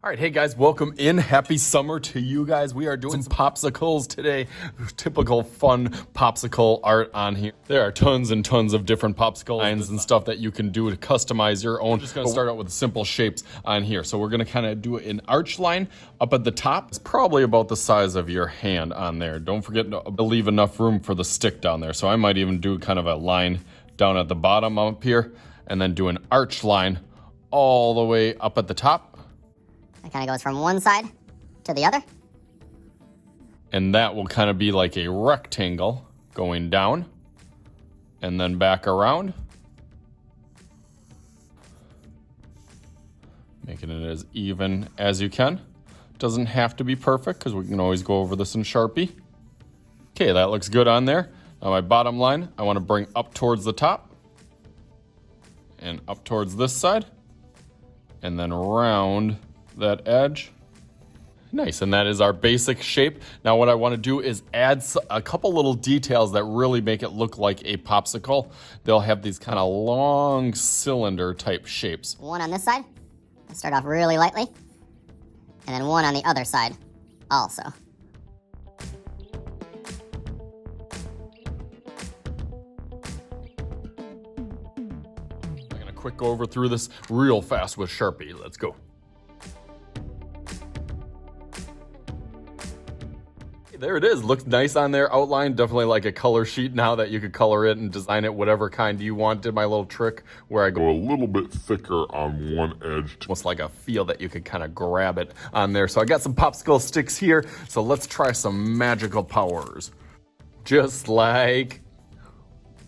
All right, hey guys, welcome in. Happy summer to you guys. We are doing some popsicles today. Typical fun popsicle art on here. There are tons and tons of different popsicle lines and stuff that you can do to customize your own. I'm just gonna start out with the simple shapes on here. So we're gonna kind of do an arch line up at the top. It's probably about the size of your hand on there. Don't forget to leave enough room for the stick down there. So I might even do kind of a line down at the bottom up here and then do an arch line all the way up at the top. It kind of goes from one side to the other. And that will kind of be like a rectangle going down and then back around. Making it as even as you can. Doesn't have to be perfect because we can always go over this in Sharpie. Okay, that looks good on there. Now my bottom line, I want to bring up towards the top and up towards this side and then round that edge. Nice, and that is our basic shape. Now what I want to do is add a couple little details that really make it look like a popsicle. They'll have these kind of long cylinder type shapes. One on this side, start off really lightly, and then one on the other side also. I'm gonna quick go over through this real fast with Sharpie. Let's go. There it is. Looks nice on there. Outline, definitely like a color sheet now that you could color it and design it whatever kind you want. Did my little trick where I go a little bit thicker on one edge. Almost like a feel that you could kind of grab it on there. So I got some popsicle sticks here. So let's try some magical powers. Just like...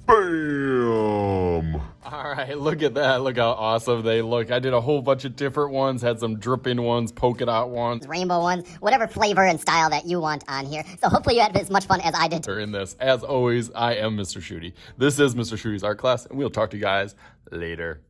BAM! All right, look at that. Look how awesome they look. I did a whole bunch of different ones, had some dripping ones, polka dot ones, rainbow ones, whatever flavor and style that you want on here. So hopefully you had as much fun as I did. In this. As always, I am Mr. Shooty. This is Mr. Shooty's art class, and we'll talk to you guys later.